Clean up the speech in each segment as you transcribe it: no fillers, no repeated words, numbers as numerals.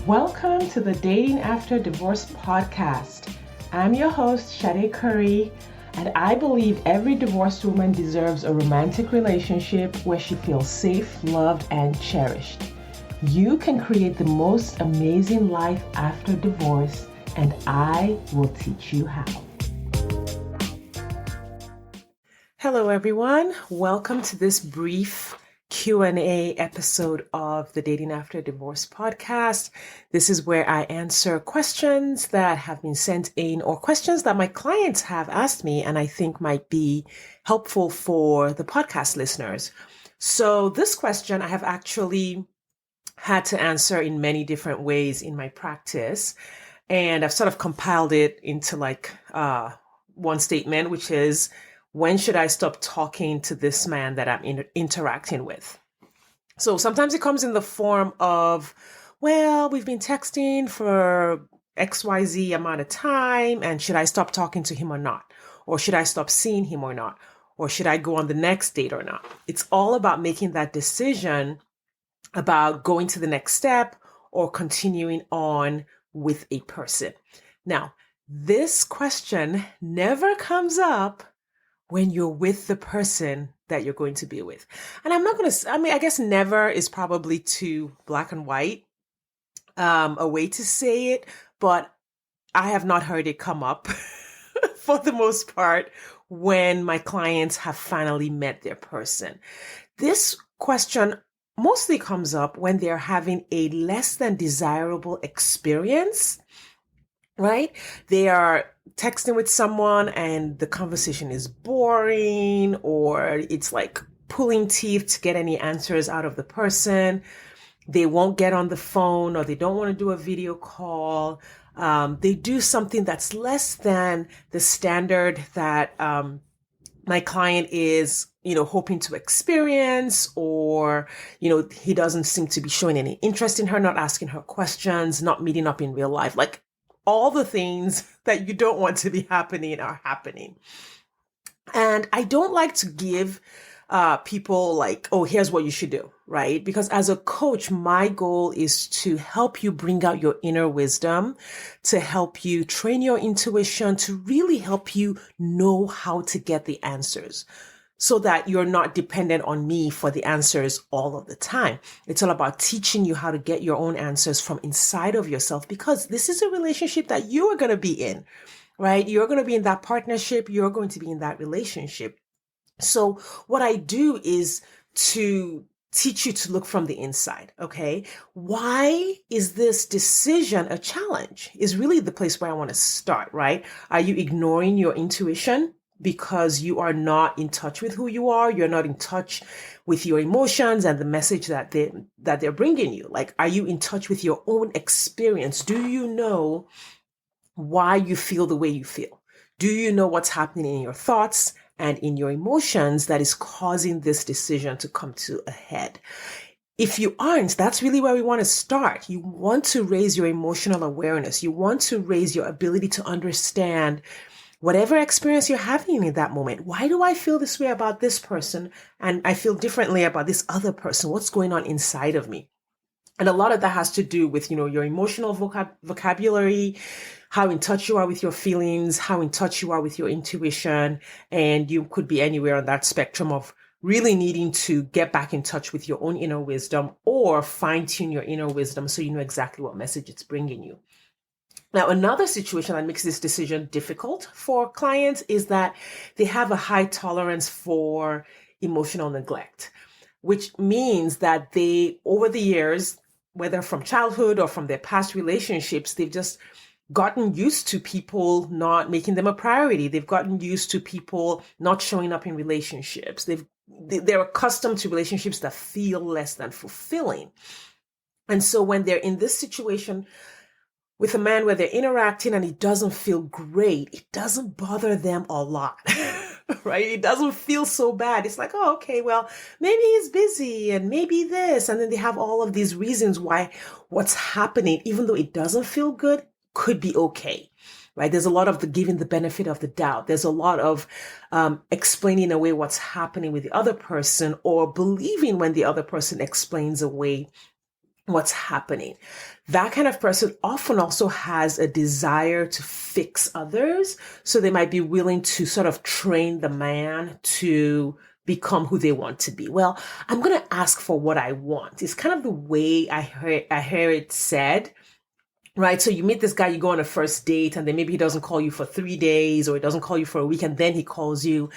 Welcome to the Dating After Divorce podcast. I'm your host, Shade Curry, and I believe every divorced woman deserves a romantic relationship where she feels safe, loved, and cherished. You can create the most amazing life after divorce, and I will teach you how. Hello, everyone. Welcome to this brief Q&A episode of the Dating After Divorce podcast. This is where I answer questions that have been sent in or questions that my clients have asked me and I think might be helpful for the podcast listeners. So this question I have actually had to answer in many different ways in my practice. And I've sort of compiled it into one statement, which is, when should I stop talking to this man that I'm interacting with? So sometimes it comes in the form of, well, we've been texting for XYZ amount of time, and should I stop talking to him or not? Or should I stop seeing him or not? Or should I go on the next date or not? It's all about making that decision about going to the next step or continuing on with a person. Now, this question never comes up when you're with the person that you're going to be with. And I guess never is probably too black and white, a way to say it, but I have not heard it come up for the most part when my clients have finally met their person. This question mostly comes up when they're having a less than desirable experience, right? They are texting with someone and the conversation is boring, or it's like pulling teeth to get any answers out of the person. They won't get on the phone, or they don't want to do a video call. They do something that's less than the standard that my client is, hoping to experience, or, he doesn't seem to be showing any interest in her, not asking her questions, not meeting up in real life. Like, all the things that you don't want to be happening are happening. And I don't like to give people like, oh, here's what you should do, right? Because as a coach, my goal is to help you bring out your inner wisdom, to help you train your intuition, to really help you know how to get the answers, so that you're not dependent on me for the answers all of the time. It's all about teaching you how to get your own answers from inside of yourself, because this is a relationship that you are going to be in, right? You're going to be in that partnership. You're going to be in that relationship. So what I do is to teach you to look from the inside. Okay. Why is this decision a challenge? Is really the place where I want to start, right? Are you ignoring your intuition because you are not in touch with who you are? You're not in touch with your emotions and the message that they're bringing you. Like, are you in touch with your own experience? Do you know why you feel the way you feel? Do you know what's happening in your thoughts and in your emotions that is causing this decision to come to a head? If you aren't, that's really where we want to start. You want to raise your emotional awareness. You want to raise your ability to understand whatever experience you're having in that moment. Why do I feel this way about this person, and I feel differently about this other person? What's going on inside of me? And a lot of that has to do with, your emotional vocabulary, how in touch you are with your feelings, how in touch you are with your intuition. And you could be anywhere on that spectrum of really needing to get back in touch with your own inner wisdom, or fine tune your inner wisdom so you know exactly what message it's bringing you. Now, another situation that makes this decision difficult for clients is that they have a high tolerance for emotional neglect, which means that they, over the years, whether from childhood or from their past relationships, they've just gotten used to people not making them a priority. They've gotten used to people not showing up in relationships. They're accustomed to relationships that feel less than fulfilling. And so when they're in this situation with a man where they're interacting and it doesn't feel great, it doesn't bother them a lot, right? It doesn't feel so bad. It's like, oh, okay, well, maybe he's busy and maybe this. And then they have all of these reasons why what's happening, even though it doesn't feel good, could be okay, right? There's a lot of the giving the benefit of the doubt. There's a lot of explaining away what's happening with the other person, or believing when the other person explains away what's happening. That kind of person often also has a desire to fix others. So they might be willing to sort of train the man to become who they want to be. Well, I'm going to ask for what I want. It's kind of the way I hear it said. Right. So you meet this guy, you go on a first date, and then maybe he doesn't call you for 3 days, or he doesn't call you for a week, and then he calls you.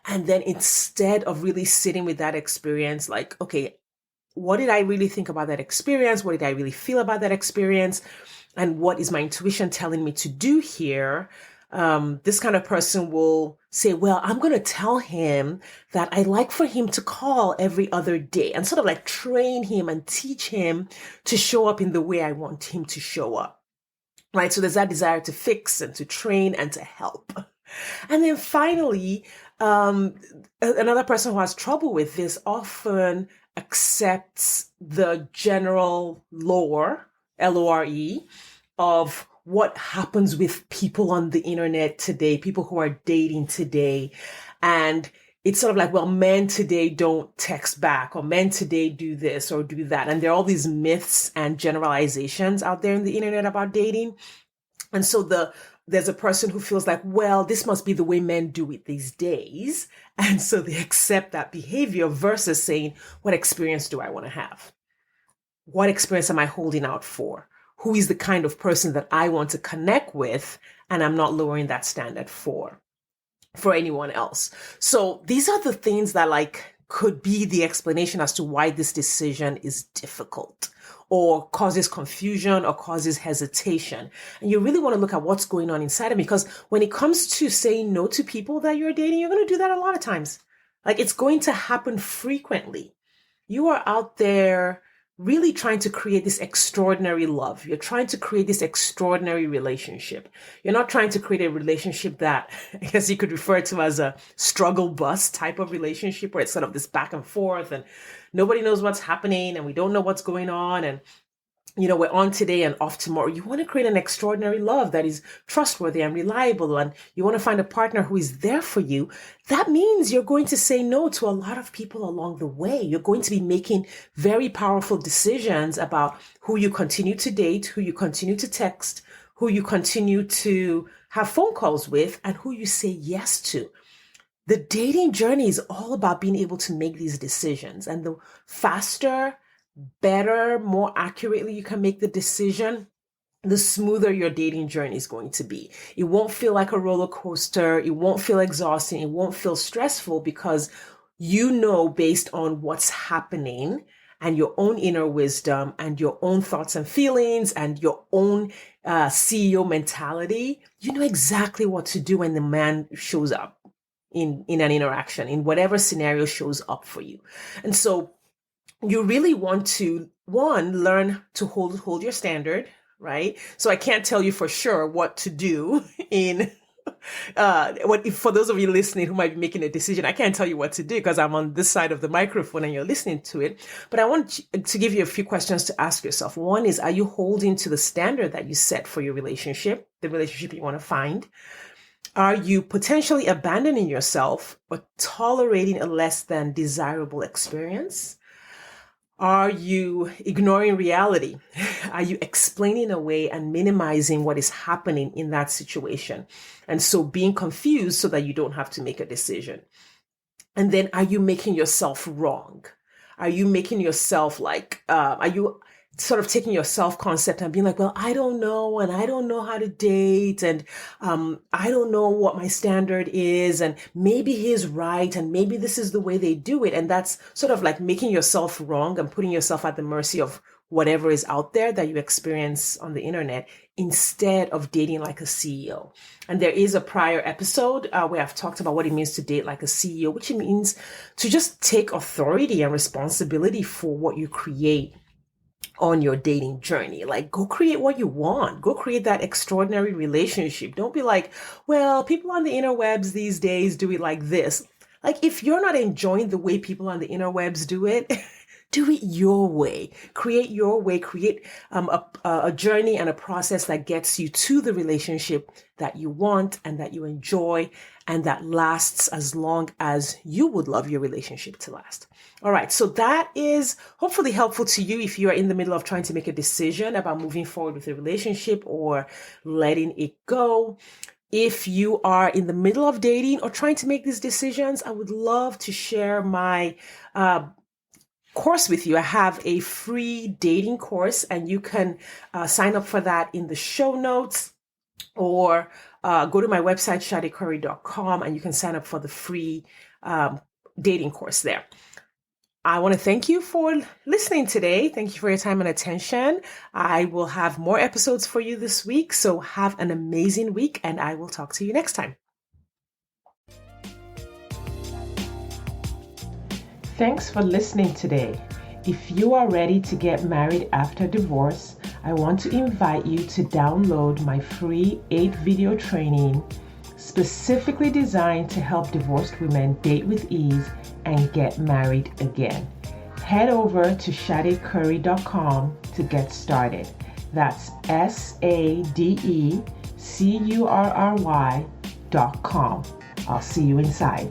And then instead of really sitting with that experience, like, okay, what did I really think about that experience? What did I really feel about that experience? And what is my intuition telling me to do here? This kind of person will say, well, I'm going to tell him that I like for him to call every other day, and sort of like train him and teach him to show up in the way I want him to show up. Right. So there's that desire to fix and to train and to help. And then finally, another person who has trouble with this often accepts the general lore, Lore, of what happens with people on the internet today, people who are dating today. And it's sort of like, well, men today don't text back, or men today do this or do that. And there are all these myths and generalizations out there in the internet about dating. And so there's a person who feels like, well, this must be the way men do it these days. And so they accept that behavior versus saying, what experience do I want to have? What experience am I holding out for? Who is the kind of person that I want to connect with? And I'm not lowering that standard for anyone else. So these are the things that could be the explanation as to why this decision is difficult, or causes confusion, or causes hesitation. And you really want to look at what's going on inside of me, because when it comes to saying no to people that you're dating, you're going to do that a lot of times. It's going to happen frequently. You are out there really trying to create this extraordinary love. You're trying to create this extraordinary relationship. You're not trying to create a relationship that I guess you could refer to as a struggle bus type of relationship, where it's sort of this back and forth and nobody knows what's happening and we don't know what's going on. And we're on today and off tomorrow. You want to create an extraordinary love that is trustworthy and reliable, and you want to find a partner who is there for you. That means you're going to say no to a lot of people along the way. You're going to be making very powerful decisions about who you continue to date, who you continue to text, who you continue to have phone calls with, and who you say yes to. The dating journey is all about being able to make these decisions. And the faster, better, more accurately you can make the decision, the smoother your dating journey is going to be. It won't feel like a roller coaster. It won't feel exhausting. It won't feel stressful, because based on what's happening and your own inner wisdom and your own thoughts and feelings and your own CEO mentality, you know exactly what to do when the man shows up in an interaction, in whatever scenario shows up for you. And so you really want to, learn to hold your standard, right? So I can't tell you for sure what to do for those of you listening who might be making a decision. I can't tell you what to do because I'm on this side of the microphone and you're listening to it. But I want to give you a few questions to ask yourself. One is, are you holding to the standard that you set for your relationship, the relationship you want to find? Are you potentially abandoning yourself or tolerating a less than desirable experience? Are you ignoring reality? Are you explaining away and minimizing what is happening in that situation? And so being confused so that you don't have to make a decision. And then, are you making yourself wrong? Are you making yourself are you sort of taking your self-concept and being like, well, I don't know, and I don't know how to date, and I don't know what my standard is, and maybe he's right, and maybe this is the way they do it. And that's sort of like making yourself wrong and putting yourself at the mercy of whatever is out there that you experience on the internet, instead of dating like a CEO. And there is a prior episode where I've talked about what it means to date like a CEO, which means to just take authority and responsibility for what you create on your dating journey. Go create what you want. Go create that extraordinary relationship. Don't be like, well, people on the interwebs these days do it like this. If you're not enjoying the way people on the interwebs do it, do it your way. Create your way. Create a journey and a process that gets you to the relationship that you want and that you enjoy and that lasts as long as you would love your relationship to last. All right, so that is hopefully helpful to you if you are in the middle of trying to make a decision about moving forward with a relationship or letting it go. If you are in the middle of dating or trying to make these decisions, I would love to share my course with you. I have a free dating course, and you can sign up for that in the show notes, or go to my website, shadecurry.com, and you can sign up for the free dating course there. I want to thank you for listening today. Thank you for your time and attention. I will have more episodes for you this week, so have an amazing week, and I will talk to you next time. Thanks for listening today. If you are ready to get married after divorce, I want to invite you to download my free 8-video training specifically designed to help divorced women date with ease and get married again. Head over to shadecurry.com to get started. That's SADECURRY.com. I'll see you inside.